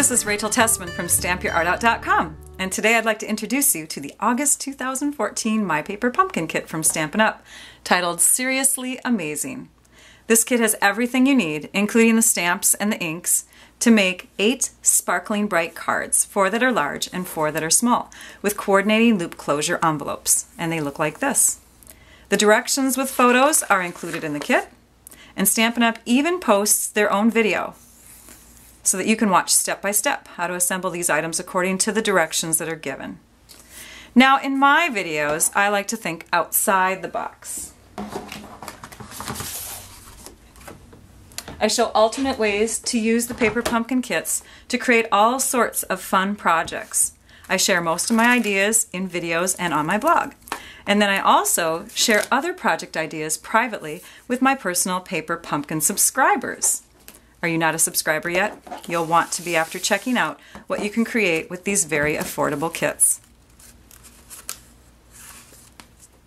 this is Rachel Tessman from StampYourArtOut.com, and today I'd like to introduce you to the August 2014 My Paper Pumpkin Kit from Stampin' Up, titled Seriously Amazing. This kit has everything you need, including the stamps and the inks, to make 8 sparkling bright cards, 4 that are large and 4 that are small, with coordinating loop closure envelopes, and they look like this. The directions with photos are included in the kit, and Stampin' Up even posts their own video so that you can watch step by step how to assemble these items according to the directions that are given. Now, in my videos, I like to think outside the box. I show alternate ways to use the paper pumpkin kits to create all sorts of fun projects. I share most of my ideas in videos and on my blog. And then I also share other project ideas privately with my personal Paper Pumpkin subscribers. Are you not a subscriber yet? You'll want to be after checking out what you can create with these very affordable kits.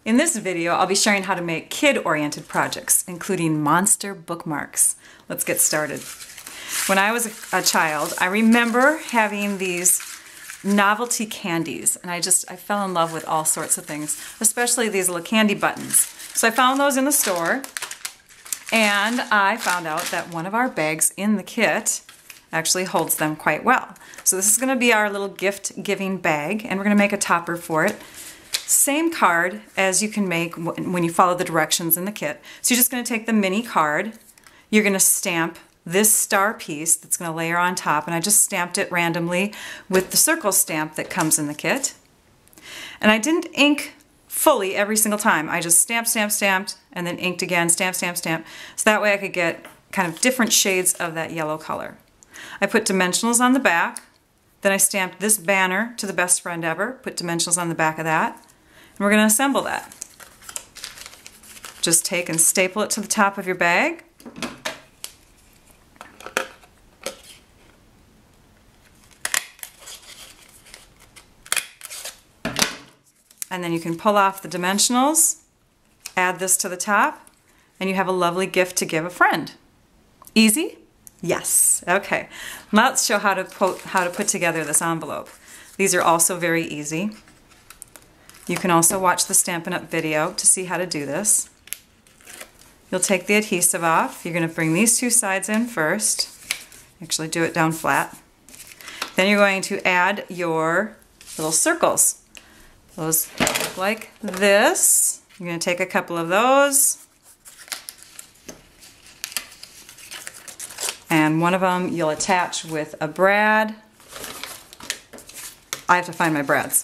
In this video, I'll be sharing how to make kid-oriented projects, including monster bookmarks. Let's get started. When I was a child, I remember having these novelty candies, and I fell in love with all sorts of things, especially these little candy buttons. So I found those in the store, and I found out that one of our bags in the kit actually holds them quite well. So this is going to be our little gift-giving bag, and we're going to make a topper for it. Same card as you can make when you follow the directions in the kit. So you're just going to take the mini card, you're going to stamp this star piece that's going to layer on top, and I just stamped it randomly with the circle stamp that comes in the kit. And I didn't ink fully every single time. I just stamped, and then inked again, stamp, so that way I could get kind of different shades of that yellow color. I put dimensionals on the back, then I stamped this banner to the best friend ever, put dimensionals on the back of that, and we're going to assemble that. Just take and staple it to the top of your bag. And then you can pull off the dimensionals, add this to the top, and you have a lovely gift to give a friend. Easy? Yes. Okay. Now let's show how to put together this envelope. These are also very easy. You can also watch the Stampin' Up video to see how to do this. You'll take the adhesive off. You're going to bring these two sides in first. Actually do it down flat. Then you're going to add your little circles. Those look like this. You're going to take a couple of those, and one of them you'll attach with a brad. I have to find my brads.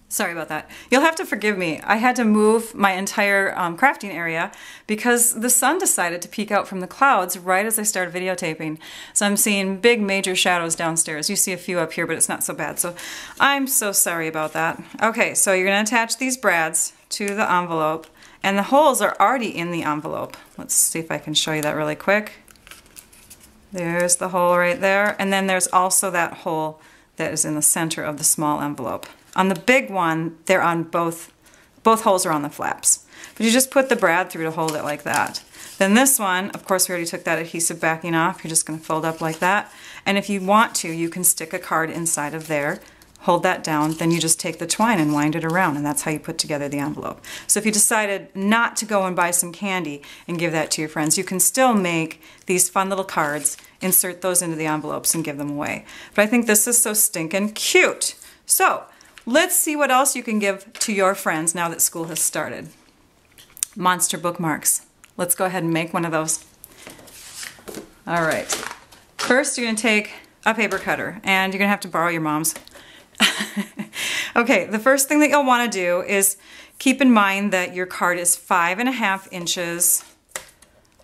Sorry about that. You'll have to forgive me. I had to move my entire crafting area because the sun decided to peek out from the clouds right as I started videotaping. So I'm seeing big major shadows downstairs. You see a few up here, but it's not so bad. So I'm so sorry about that. Okay, so you're going to attach these brads to the envelope, and the holes are already in the envelope. Let's see if I can show you that really quick. There's the hole right there, and then there's also that hole that is in the center of the small envelope. On the big one, they're on both holes are on the flaps. But you just put the brad through to hold it like that. Then this one, of course we already took that adhesive backing off, you're just going to fold up like that. And if you want to, you can stick a card inside of there, hold that down, then you just take the twine and wind it around, and that's how you put together the envelope. So if you decided not to go and buy some candy and give that to your friends, you can still make these fun little cards, insert those into the envelopes and give them away. But I think this is so stinking cute. So let's see what else you can give to your friends now that school has started. Monster bookmarks. Let's go ahead and make one of those. All right. First, you're going to take a paper cutter, and you're going to have to borrow your mom's. Okay, the first thing that you'll want to do is keep in mind that your card is 5.5 inches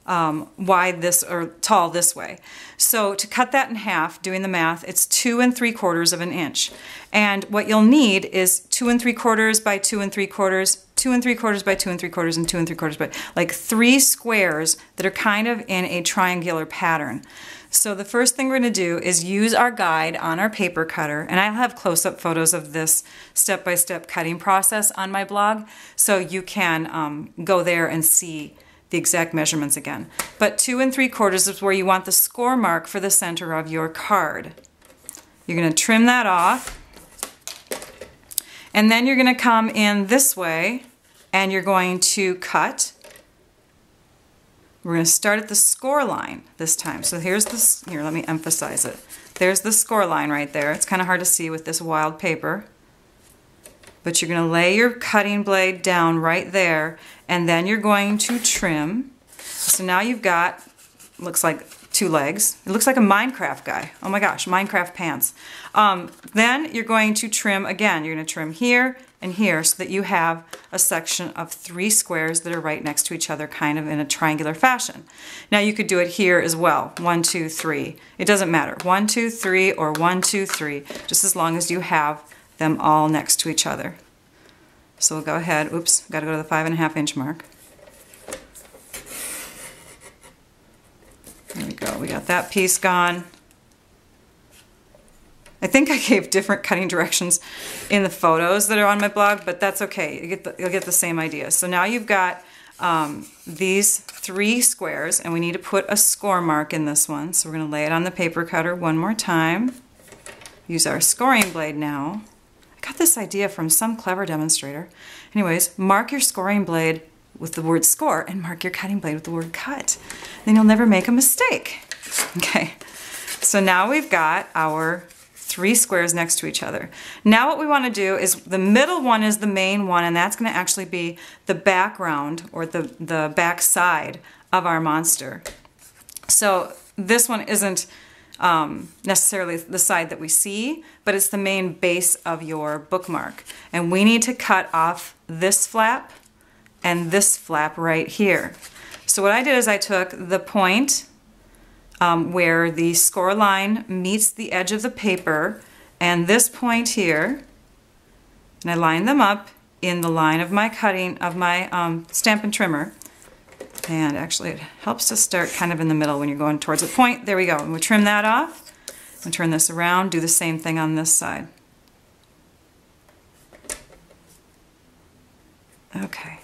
wide or tall this way. So to cut that in half, doing the math, it's 2 3/4 of an inch. And what you'll need is 2 3/4 by 2 3/4, 2 3/4 by 2 3/4, and 2 3/4 by, like 3 squares that are kind of in a triangular pattern. So the first thing we're going to do is use our guide on our paper cutter, and I'll have close-up photos of this step-by-step cutting process on my blog, so you can go there and see the exact measurements again. But 2 3/4 is where you want the score mark for the center of your card. You're going to trim that off. And then you're going to come in this way and you're going to cut. We're going to start at the score line this time. So here's this, here, let me emphasize it. There's the score line right there. It's kind of hard to see with this wild paper. But you're going to lay your cutting blade down right there, and then you're going to trim. So now you've got, looks like 2 legs. It looks like a Minecraft guy. Oh my gosh, Minecraft pants. Then you're going to trim again. You're going to trim here and here so that you have a section of 3 squares that are right next to each other, kind of in a triangular fashion. Now you could do it here as well. 1, 2, 3. It doesn't matter. 1, 2, 3 or 1, 2, 3, just as long as you have them all next to each other. So we'll go ahead. Oops, got to go to the 5.5 inch mark. There we go. We got that piece gone. I think I gave different cutting directions in the photos that are on my blog, but that's okay. You'll get the same idea. So now you've got these 3 squares, and we need to put a score mark in this one. So we're going to lay it on the paper cutter one more time. Use our scoring blade now. I got this idea from some clever demonstrator. Anyways, mark your scoring blade with the word score and mark your cutting blade with the word cut. Then you'll never make a mistake. Okay, so now we've got our 3 squares next to each other. Now what we want to do is, the middle one is the main one, and that's going to actually be the background, or the back side of our monster. So this one isn't necessarily the side that we see, but it's the main base of your bookmark. And we need to cut off this flap and this flap right here. So what I did is I took the point where the score line meets the edge of the paper and this point here, and I lined them up in the line of my cutting, of my Stampin' Trimmer. And actually it helps to start kind of in the middle when you're going towards a point. There we go. And we'll trim that off and turn this around, do the same thing on this side. Okay,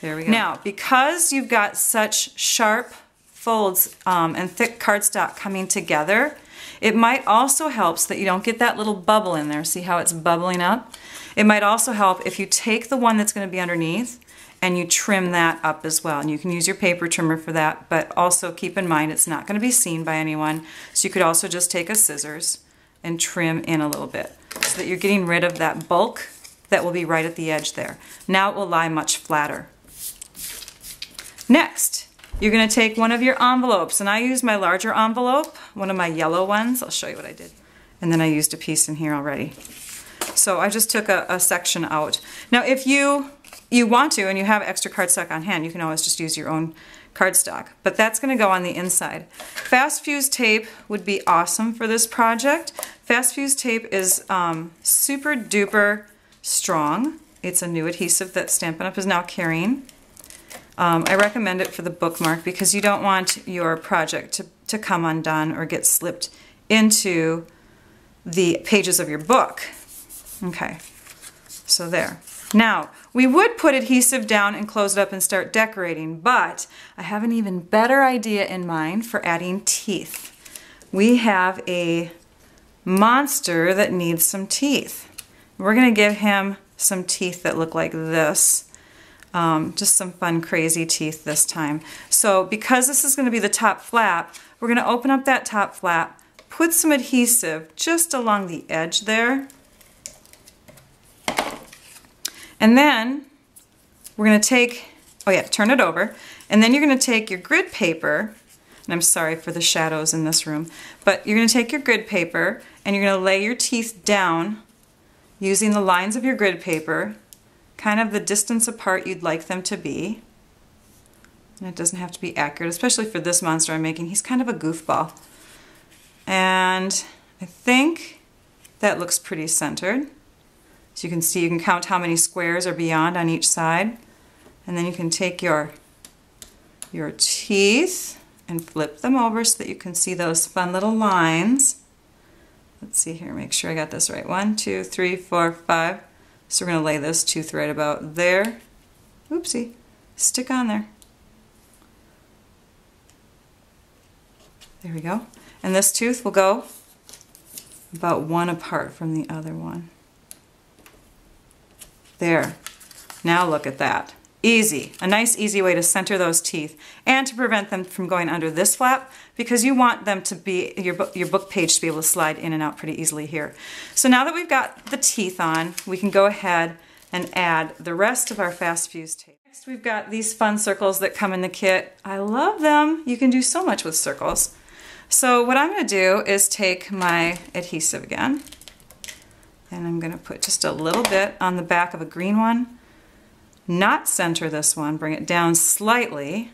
there we go. Now, because you've got such sharp folds and thick cardstock coming together, it might also help so that you don't get that little bubble in there. See how it's bubbling up? It might also help if you take the one that's going to be underneath and you trim that up as well. And you can use your paper trimmer for that, but also keep in mind it's not going to be seen by anyone. So you could also just take a scissors and trim in a little bit so that you're getting rid of that bulk that will be right at the edge there. Now it will lie much flatter. Next, you're going to take one of your envelopes, and I used my larger envelope, one of my yellow ones. I'll show you what I did. And then I used a piece in here already. So I just took a section out. Now if you want to, and you have extra cardstock on hand, you can always just use your own cardstock, but that's going to go on the inside. Fast fuse tape would be awesome for this project. Fast fuse tape is super duper strong. It's a new adhesive that Stampin' Up! Is now carrying. I recommend it for the bookmark because you don't want your project to come undone or get slipped into the pages of your book. Okay, so there. Now, we would put adhesive down and close it up and start decorating, but I have an even better idea in mind for adding teeth. We have a monster that needs some teeth. We're going to give him some teeth that look like this. Just some fun, crazy teeth this time. So because this is going to be the top flap, we're going to open up that top flap, put some adhesive just along the edge there, and then we're going to take, oh yeah, turn it over, and then you're going to take your grid paper, and I'm sorry for the shadows in this room, but you're going to take your grid paper and you're going to lay your teeth down using the lines of your grid paper, kind of the distance apart you'd like them to be. And it doesn't have to be accurate, especially for this monster I'm making. He's kind of a goofball. And I think that looks pretty centered. So you can see, you can count how many squares are beyond on each side. And then you can take your teeth and flip them over so that you can see those fun little lines. Let's see here, make sure I got this right. 1, 2, 3, 4, 5. So we're going to lay this tooth right about there. Oopsie. Stick on there. There we go. And this tooth will go about one apart from the other one. There. Now look at that. Easy. A nice easy way to center those teeth and to prevent them from going under this flap, because you want them to be, your book page to be able to slide in and out pretty easily here. So now that we've got the teeth on, we can go ahead and add the rest of our fast fuse tape. Next we've got these fun circles that come in the kit. I love them. You can do so much with circles. So what I'm going to do is take my adhesive again, and I'm going to put just a little bit on the back of a green one. Not center this one, bring it down slightly,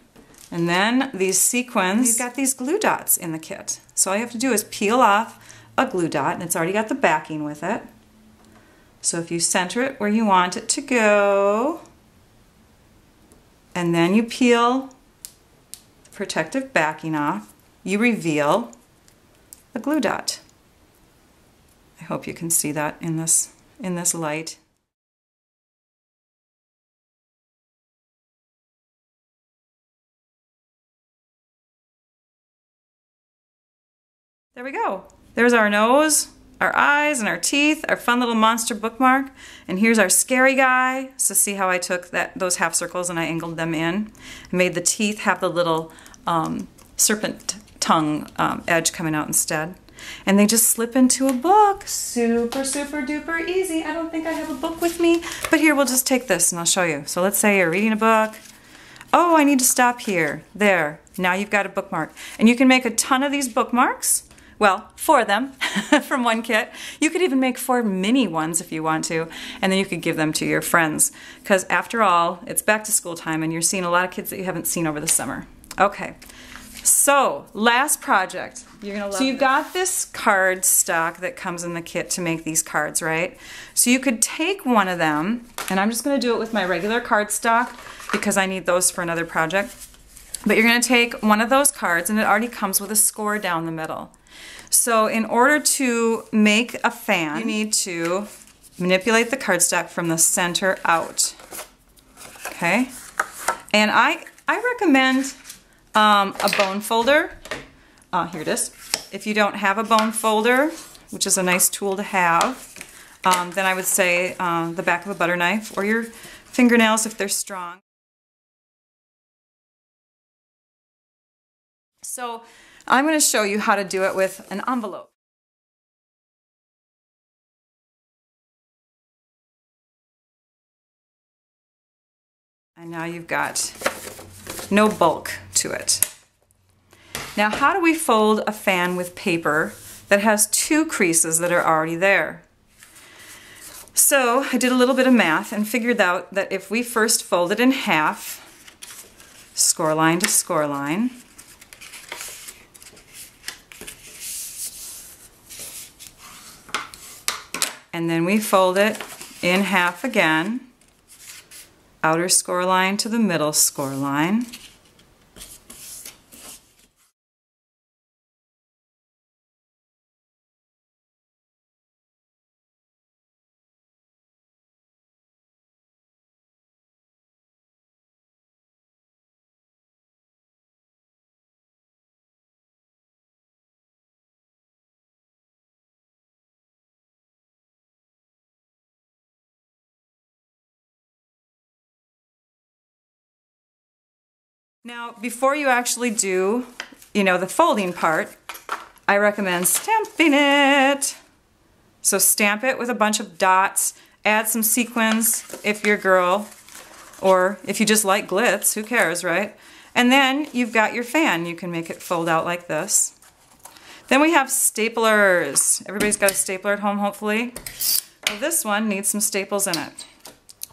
and then these sequins, you've got these glue dots in the kit. So all you have to do is peel off a glue dot, and it's already got the backing with it. So if you center it where you want it to go, and then you peel the protective backing off, you reveal the glue dot. I hope you can see that in this light. There we go. There's our nose, our eyes, and our teeth, our fun little monster bookmark. And here's our scary guy. So see how I took those half circles and I angled them in. I made the teeth have the little serpent tongue edge coming out instead. And they just slip into a book. Super, super duper easy. I don't think I have a book with me, but here, we'll just take this and I'll show you. So let's say you're reading a book. Oh, I need to stop here. There. Now you've got a bookmark. And you can make a ton of these bookmarks. Well, 4 of them from one kit. You could even make 4 mini ones if you want to, and then you could give them to your friends. Because after all, it's back to school time and you're seeing a lot of kids that you haven't seen over the summer. Okay, so last project. You're gonna love So you've got this card stock that comes in the kit to make these cards, right? So you could take one of them, and I'm just gonna do it with my regular card stock because I need those for another project. But you're gonna take one of those cards, and it already comes with a score down the middle. So in order to make a fan, you need to manipulate the cardstock from the center out. Okay? And I recommend a bone folder. Here it is. If you don't have a bone folder, which is a nice tool to have, then I would say the back of a butter knife or your fingernails if they're strong. So I'm going to show you how to do it with an envelope. And now you've got no bulk to it. Now how do we fold a fan with paper that has 2 creases that are already there? So I did a little bit of math and figured out that if we first fold it in half, score line to score line, and then we fold it in half again, outer score line to the middle score line. Now, before you actually do, the folding part, I recommend stamping it. So stamp it with a bunch of dots, add some sequins if you're a girl, or if you just like glitz, who cares, right? And then you've got your fan. You can make it fold out like this. Then we have staplers. Everybody's got a stapler at home, hopefully. Well, this one needs some staples in it.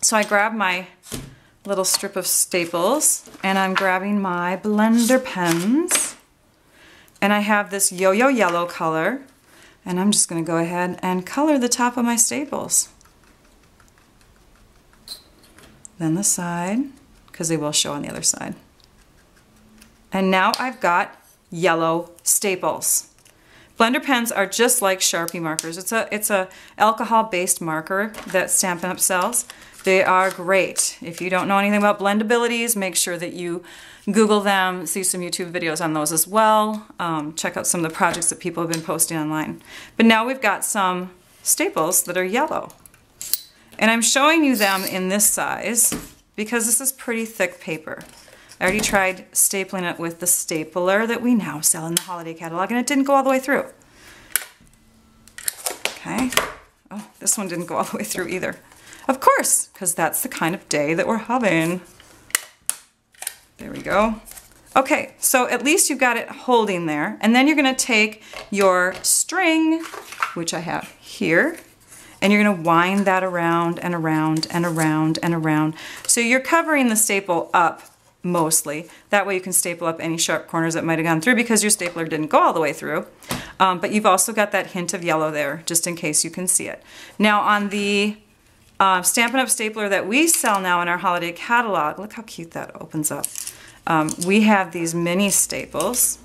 So I grab my little strip of staples, and I'm grabbing my blender pens, and I have this yo-yo yellow color, and I'm just going to go ahead and color the top of my staples. Then the side, because they will show on the other side. And now I've got yellow staples. Blender pens are just like Sharpie markers. It's a alcohol-based marker that Stampin' Up! Sells. They are great. If you don't know anything about blendabilities, make sure that you Google them, see some YouTube videos on those as well. Check out some of the projects that people have been posting online. But now we've got some staples that are yellow. And I'm showing you them in this size because this is pretty thick paper. I already tried stapling it with the stapler that we now sell in the holiday catalog, and it didn't go all the way through. Okay. Oh, this one didn't go all the way through either. Of course, because that's the kind of day that we're having. There we go. Okay, so at least you've got it holding there, and then you're going to take your string, which I have here, and you're going to wind that around and around and around and around. So you're covering the staple up mostly. That way you can staple up any sharp corners that might have gone through because your stapler didn't go all the way through. But you've also got that hint of yellow there, just in case you can see it. Now on the Stampin' Up! Stapler that we sell now in our holiday catalog, look how cute that opens up. We have these mini staples,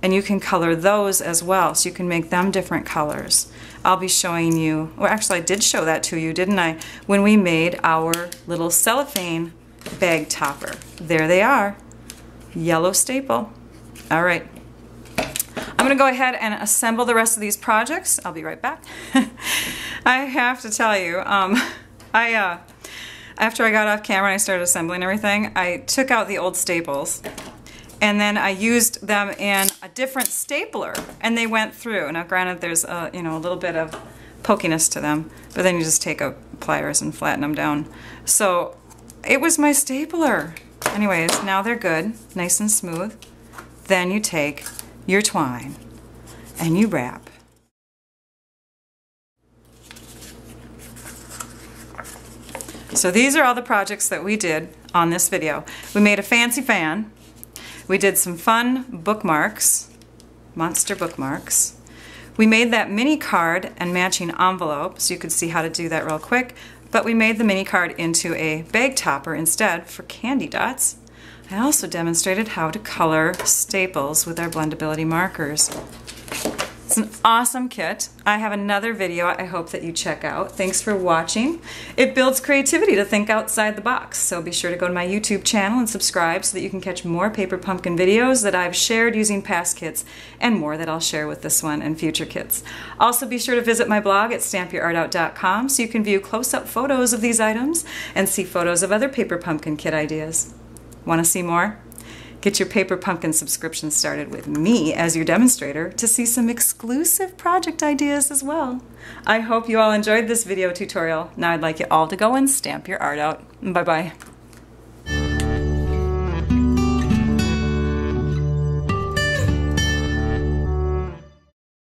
and you can color those as well, so you can make them different colors. I'll be showing you, well actually I did show that to you, didn't I? When we made our little cellophane bag topper. There they are. Yellow staple. All right. I'm going to go ahead and assemble the rest of these projects. I'll be right back. I have to tell you, after I got off camera and I started assembling everything, I took out the old staples and then I used them in a different stapler and they went through. Now granted there's a little bit of pokiness to them, but then you just take a pliers and flatten them down. So it was my stapler. Anyways, now they're good, nice and smooth. Then you take your twine and you wrap. So these are all the projects that we did on this video. We made a fancy fan. We did some fun bookmarks, monster bookmarks. We made that mini card and matching envelope, so you could see how to do that real quick. But we made the mini card into a bag topper instead for candy dots. I also demonstrated how to color staples with our blendability markers. It's an awesome kit. I have another video I hope that you check out. Thanks for watching. It builds creativity to think outside the box, so be sure to go to my YouTube channel and subscribe so that you can catch more paper pumpkin videos that I've shared using past kits and more that I'll share with this one and future kits. Also be sure to visit my blog at stampyourartout.com so you can view close-up photos of these items and see photos of other paper pumpkin kit ideas. Want to see more? Get your Paper Pumpkin subscription started with me as your demonstrator to see some exclusive project ideas as well. I hope you all enjoyed this video tutorial. Now I'd like you all to go and stamp your art out. Bye-bye.